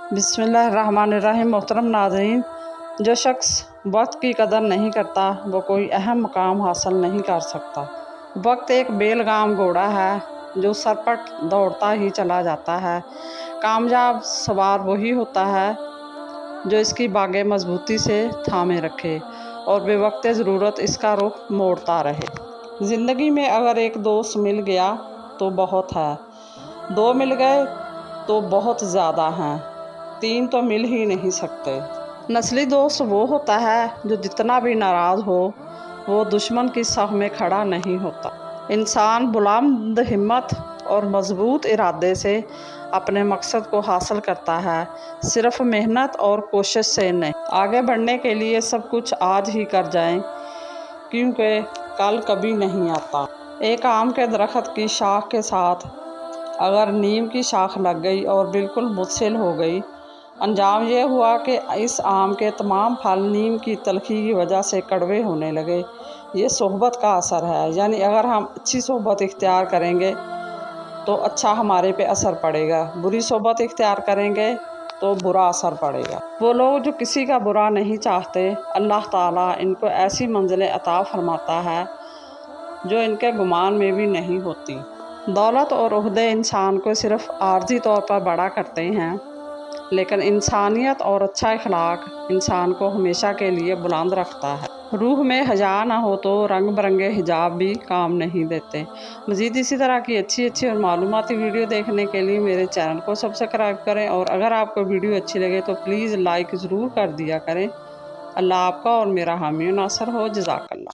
बिस्मिल्लाहिर्रहमानिर्रहीम। मोहतरम नाज़रीन, जो शख्स वक्त की कदर नहीं करता वो कोई अहम मकाम हासिल नहीं कर सकता। वक्त एक बेलगाम घोड़ा है जो सरपट दौड़ता ही चला जाता है। कामयाब सवार वही होता है जो इसकी बागें मजबूती से थामे रखे और बेवक्त ज़रूरत इसका रुख मोड़ता रहे। ज़िंदगी में अगर एक दोस्त मिल गया तो बहुत है, दो मिल गए तो बहुत ज़्यादा हैं, तीन तो मिल ही नहीं सकते। नस्ली दोस्त वो होता है जो जितना भी नाराज़ हो वो दुश्मन की सफ में खड़ा नहीं होता। इंसान बुलंद हिम्मत और मजबूत इरादे से अपने मकसद को हासिल करता है, सिर्फ मेहनत और कोशिश से नहीं। आगे बढ़ने के लिए सब कुछ आज ही कर जाएं, क्योंकि कल कभी नहीं आता। एक आम के दरख्त की शाख के साथ अगर नीम की शाख लग गई और बिल्कुल मुत्सिल हो गई, अंजाम ये हुआ कि इस आम के तमाम फल नीम की तलखी की वजह से कड़वे होने लगे। ये सोहबत का असर है, यानी अगर हम अच्छी सोहबत इख्तियार करेंगे तो अच्छा हमारे पे असर पड़ेगा, बुरी सोहबत इख्तियार करेंगे तो बुरा असर पड़ेगा। वो लोग जो किसी का बुरा नहीं चाहते, अल्लाह ताला इनको ऐसी मंजिलें अता फरमाता है जो इनके गुमान में भी नहीं होती। दौलत और ओहदे इंसान को सिर्फ आर्जी तौर पर बड़ा करते हैं, लेकिन इंसानियत और अच्छा इखलाक इंसान को हमेशा के लिए बुलंद रखता है। रूह में हया ना हो तो रंग बिरंगे हिजाब भी काम नहीं देते। मज़ीद इसी तरह की अच्छी और मालूमाती वीडियो देखने के लिए मेरे चैनल को सब्सक्राइब करें, और अगर आपको वीडियो अच्छी लगे तो प्लीज़ लाइक ज़रूर कर दिया करें। अल्लाह आपका और मेरा हामी नासर हो। जज़ाकल्लाह।